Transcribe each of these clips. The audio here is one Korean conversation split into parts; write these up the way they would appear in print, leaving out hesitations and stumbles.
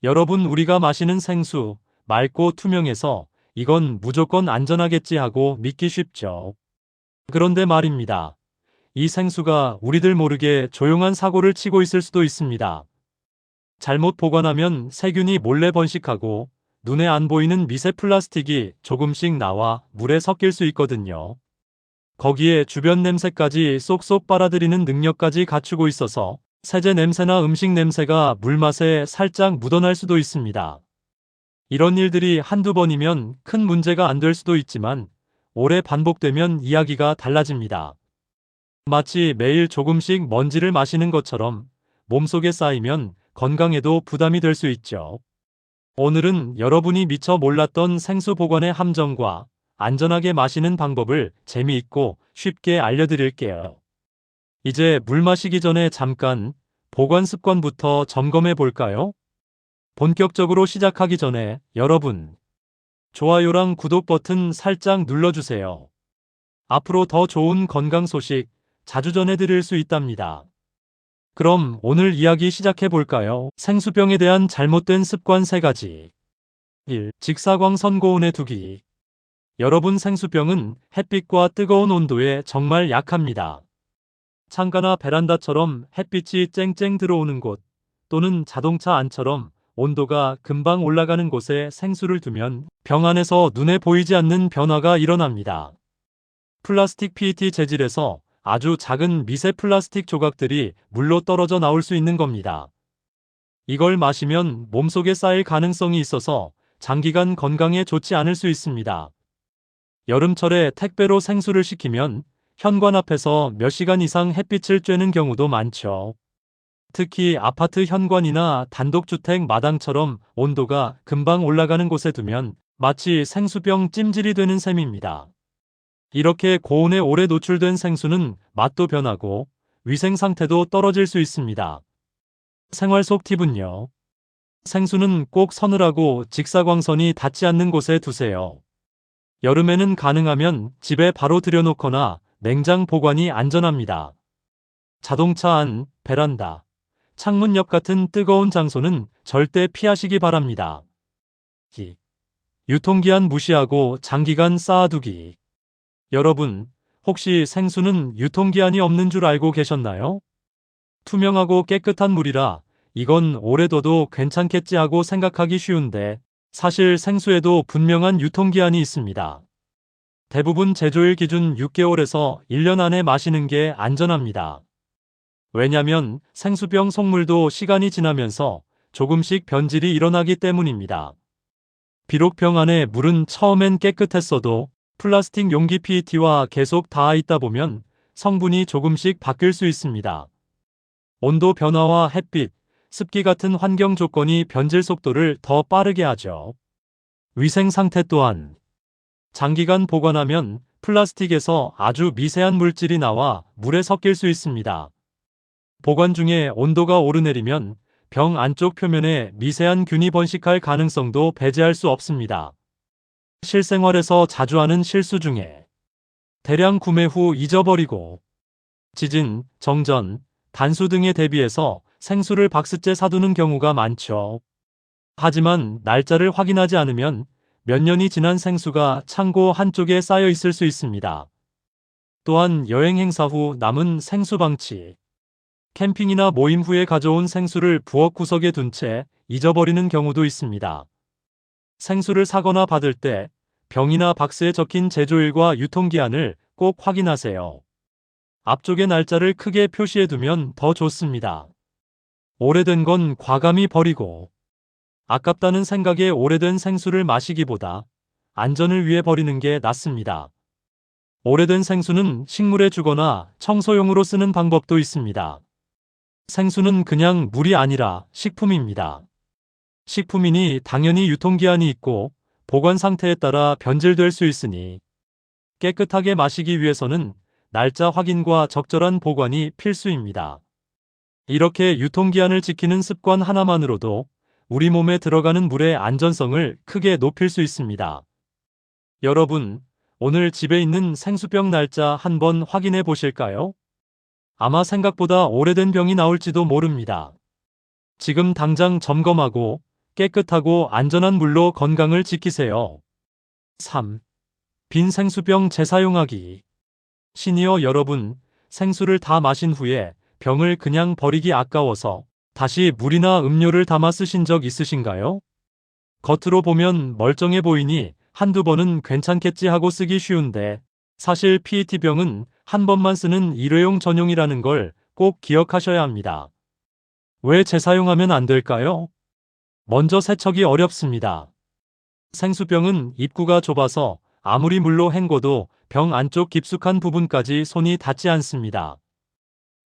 여러분, 우리가 마시는 생수, 맑고 투명해서 이건 무조건 안전하겠지 하고 믿기 쉽죠. 그런데 말입니다. 이 생수가 우리들 모르게 조용한 사고를 치고 있을 수도 있습니다. 잘못 보관하면 세균이 몰래 번식하고 눈에 안 보이는 미세 플라스틱이 조금씩 나와 물에 섞일 수 있거든요. 거기에 주변 냄새까지 쏙쏙 빨아들이는 능력까지 갖추고 있어서 세제 냄새나 음식 냄새가 물맛에 살짝 묻어날 수도 있습니다. 이런 일들이 한두 번이면 큰 문제가 안 될 수도 있지만 오래 반복되면 이야기가 달라집니다. 마치 매일 조금씩 먼지를 마시는 것처럼 몸속에 쌓이면 건강에도 부담이 될 수 있죠. 오늘은 여러분이 미처 몰랐던 생수 보관의 함정과 안전하게 마시는 방법을 재미있고 쉽게 알려드릴게요. 이제 물 마시기 전에 잠깐 보관 습관부터 점검해 볼까요? 본격적으로 시작하기 전에 여러분, 좋아요랑 구독 버튼 살짝 눌러주세요. 앞으로 더 좋은 건강 소식 자주 전해드릴 수 있답니다. 그럼 오늘 이야기 시작해 볼까요? 생수병에 대한 잘못된 습관 3가지. 1. 직사광선 고온에 두기. 여러분, 생수병은 햇빛과 뜨거운 온도에 정말 약합니다. 창가나 베란다처럼 햇빛이 쨍쨍 들어오는 곳, 또는 자동차 안처럼 온도가 금방 올라가는 곳에 생수를 두면 병 안에서 눈에 보이지 않는 변화가 일어납니다. 플라스틱 PET 재질에서 아주 작은 미세 플라스틱 조각들이 물로 떨어져 나올 수 있는 겁니다. 이걸 마시면 몸속에 쌓일 가능성이 있어서 장기간 건강에 좋지 않을 수 있습니다. 여름철에 택배로 생수를 시키면 현관 앞에서 몇 시간 이상 햇빛을 쬐는 경우도 많죠. 특히 아파트 현관이나 단독주택 마당처럼 온도가 금방 올라가는 곳에 두면 마치 생수병 찜질이 되는 셈입니다. 이렇게 고온에 오래 노출된 생수는 맛도 변하고 위생 상태도 떨어질 수 있습니다. 생활 속 팁은요. 생수는 꼭 서늘하고 직사광선이 닿지 않는 곳에 두세요. 여름에는 가능하면 집에 바로 들여놓거나 냉장 보관이 안전합니다. 자동차 안, 베란다, 창문 옆 같은 뜨거운 장소는 절대 피하시기 바랍니다. 유통기한 무시하고 장기간 쌓아두기. 여러분, 혹시 생수는 유통기한이 없는 줄 알고 계셨나요? 투명하고 깨끗한 물이라 이건 오래 둬도 괜찮겠지 하고 생각하기 쉬운데 사실 생수에도 분명한 유통기한이 있습니다. 대부분 제조일 기준 6개월에서 1년 안에 마시는 게 안전합니다. 왜냐면 생수병 속물도 시간이 지나면서 조금씩 변질이 일어나기 때문입니다. 비록 병 안에 물은 처음엔 깨끗했어도 플라스틱 용기 PET와 계속 닿아 있다 보면 성분이 조금씩 바뀔 수 있습니다. 온도 변화와 햇빛, 습기 같은 환경 조건이 변질 속도를 더 빠르게 하죠. 위생 상태 또한 장기간 보관하면 플라스틱에서 아주 미세한 물질이 나와 물에 섞일 수 있습니다. 보관 중에 온도가 오르내리면 병 안쪽 표면에 미세한 균이 번식할 가능성도 배제할 수 없습니다. 실생활에서 자주 하는 실수 중에 대량 구매 후 잊어버리고 지진, 정전, 단수 등에 대비해서 생수를 박스째 사두는 경우가 많죠. 하지만 날짜를 확인하지 않으면 몇 년이 지난 생수가 창고 한쪽에 쌓여 있을 수 있습니다. 또한 여행 행사 후 남은 생수 방치. 캠핑이나 모임 후에 가져온 생수를 부엌 구석에 둔 채 잊어버리는 경우도 있습니다. 생수를 사거나 받을 때 병이나 박스에 적힌 제조일과 유통기한을 꼭 확인하세요. 앞쪽에 날짜를 크게 표시해 두면 더 좋습니다. 오래된 건 과감히 버리고 아깝다는 생각에 오래된 생수를 마시기보다 안전을 위해 버리는 게 낫습니다. 오래된 생수는 식물에 주거나 청소용으로 쓰는 방법도 있습니다. 생수는 그냥 물이 아니라 식품입니다. 식품이니 당연히 유통기한이 있고 보관 상태에 따라 변질될 수 있으니 깨끗하게 마시기 위해서는 날짜 확인과 적절한 보관이 필수입니다. 이렇게 유통기한을 지키는 습관 하나만으로도 우리 몸에 들어가는 물의 안전성을 크게 높일 수 있습니다. 여러분, 오늘 집에 있는 생수병 날짜 한번 확인해 보실까요? 아마 생각보다 오래된 병이 나올지도 모릅니다. 지금 당장 점검하고 깨끗하고 안전한 물로 건강을 지키세요. 3. 빈 생수병 재사용하기. 시니어 여러분, 생수를 다 마신 후에 병을 그냥 버리기 아까워서 다시 물이나 음료를 담아 쓰신 적 있으신가요? 겉으로 보면 멀쩡해 보이니 한두 번은 괜찮겠지 하고 쓰기 쉬운데 사실 PET병은 한 번만 쓰는 일회용 전용이라는 걸 꼭 기억하셔야 합니다. 왜 재사용하면 안 될까요? 먼저 세척이 어렵습니다. 생수병은 입구가 좁아서 아무리 물로 헹궈도 병 안쪽 깊숙한 부분까지 손이 닿지 않습니다.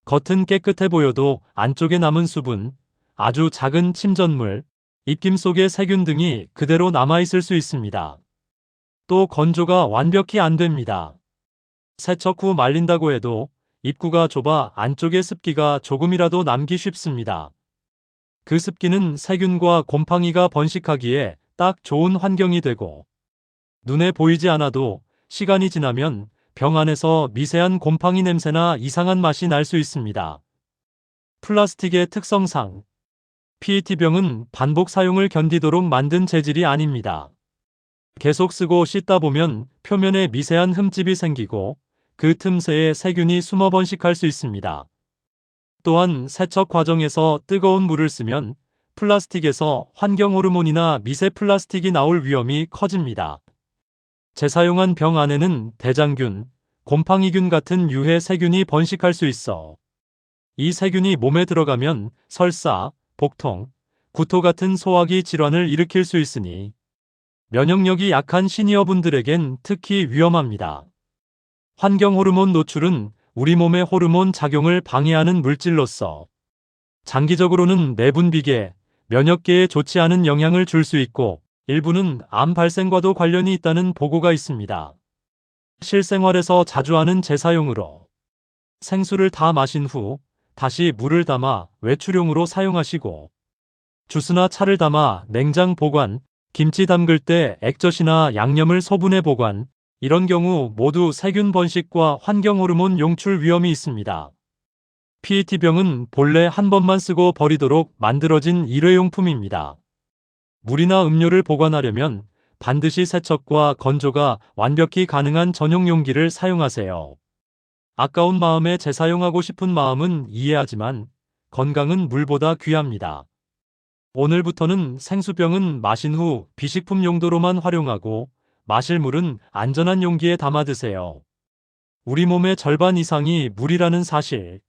겉은 깨끗해 보여도 안쪽에 남은 수분, 아주 작은 침전물, 입김 속의 세균 등이 그대로 남아있을 수 있습니다. 또 건조가 완벽히 안 됩니다. 세척 후 말린다고 해도 입구가 좁아 안쪽에 습기가 조금이라도 남기 쉽습니다. 그 습기는 세균과 곰팡이가 번식하기에 딱 좋은 환경이 되고 눈에 보이지 않아도 시간이 지나면 병 안에서 미세한 곰팡이 냄새나 이상한 맛이 날 수 있습니다. 플라스틱의 특성상 PET병은 반복 사용을 견디도록 만든 재질이 아닙니다. 계속 쓰고 씻다 보면 표면에 미세한 흠집이 생기고 그 틈새에 세균이 숨어 번식할 수 있습니다. 또한 세척 과정에서 뜨거운 물을 쓰면 플라스틱에서 환경 호르몬이나 미세 플라스틱이 나올 위험이 커집니다. 재사용한 병 안에는 대장균, 곰팡이균 같은 유해 세균이 번식할 수 있어 이 세균이 몸에 들어가면 설사, 복통, 구토 같은 소화기 질환을 일으킬 수 있으니 면역력이 약한 시니어분들에겐 특히 위험합니다. 환경 호르몬 노출은 우리 몸의 호르몬 작용을 방해하는 물질로서 장기적으로는 내분비계, 면역계에 좋지 않은 영향을 줄 수 있고 일부는 암 발생과도 관련이 있다는 보고가 있습니다. 실생활에서 자주 하는 재사용으로 생수를 다 마신 후 다시 물을 담아 외출용으로 사용하시고 주스나 차를 담아 냉장 보관, 김치 담글 때 액젓이나 양념을 소분해 보관, 이런 경우 모두 세균 번식과 환경 호르몬 용출 위험이 있습니다. PET병은 본래 한 번만 쓰고 버리도록 만들어진 일회용품입니다. 물이나 음료를 보관하려면 반드시 세척과 건조가 완벽히 가능한 전용 용기를 사용하세요. 아까운 마음에 재사용하고 싶은 마음은 이해하지만 건강은 물보다 귀합니다. 오늘부터는 생수병은 마신 후 비식품 용도로만 활용하고 마실 물은 안전한 용기에 담아 드세요. 우리 몸의 절반 이상이 물이라는 사실.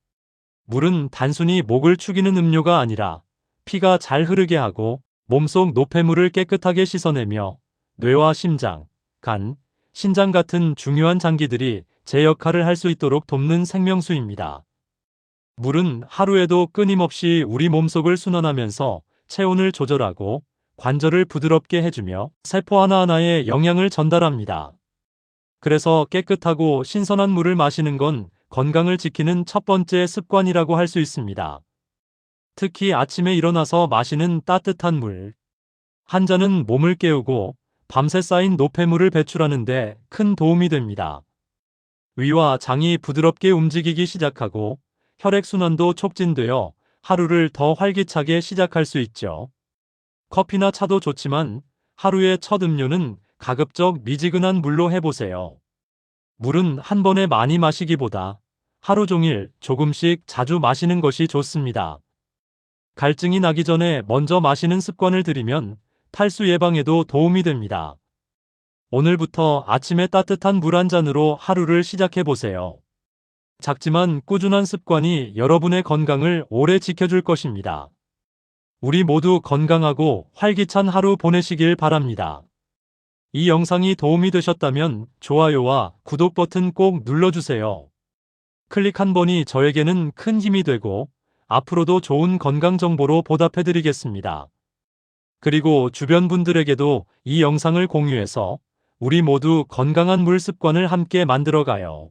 물은 단순히 목을 축이는 음료가 아니라 피가 잘 흐르게 하고 몸속 노폐물을 깨끗하게 씻어내며 뇌와 심장, 간, 신장 같은 중요한 장기들이 제 역할을 할 수 있도록 돕는 생명수입니다. 물은 하루에도 끊임없이 우리 몸속을 순환하면서 체온을 조절하고 관절을 부드럽게 해주며 세포 하나하나에 영양을 전달합니다. 그래서 깨끗하고 신선한 물을 마시는 건 건강을 지키는 첫 번째 습관이라고 할 수 있습니다. 특히 아침에 일어나서 마시는 따뜻한 물. 한 잔은 몸을 깨우고 밤새 쌓인 노폐물을 배출하는 데 큰 도움이 됩니다. 위와 장이 부드럽게 움직이기 시작하고 혈액순환도 촉진되어 하루를 더 활기차게 시작할 수 있죠. 커피나 차도 좋지만 하루의 첫 음료는 가급적 미지근한 물로 해보세요. 물은 한 번에 많이 마시기보다 하루 종일 조금씩 자주 마시는 것이 좋습니다. 갈증이 나기 전에 먼저 마시는 습관을 들이면 탈수 예방에도 도움이 됩니다. 오늘부터 아침에 따뜻한 물 한 잔으로 하루를 시작해보세요. 작지만 꾸준한 습관이 여러분의 건강을 오래 지켜줄 것입니다. 우리 모두 건강하고 활기찬 하루 보내시길 바랍니다. 이 영상이 도움이 되셨다면 좋아요와 구독 버튼 꼭 눌러주세요. 클릭 한 번이 저에게는 큰 힘이 되고 앞으로도 좋은 건강 정보로 보답해드리겠습니다. 그리고 주변 분들에게도 이 영상을 공유해서 우리 모두 건강한 물 습관을 함께 만들어가요.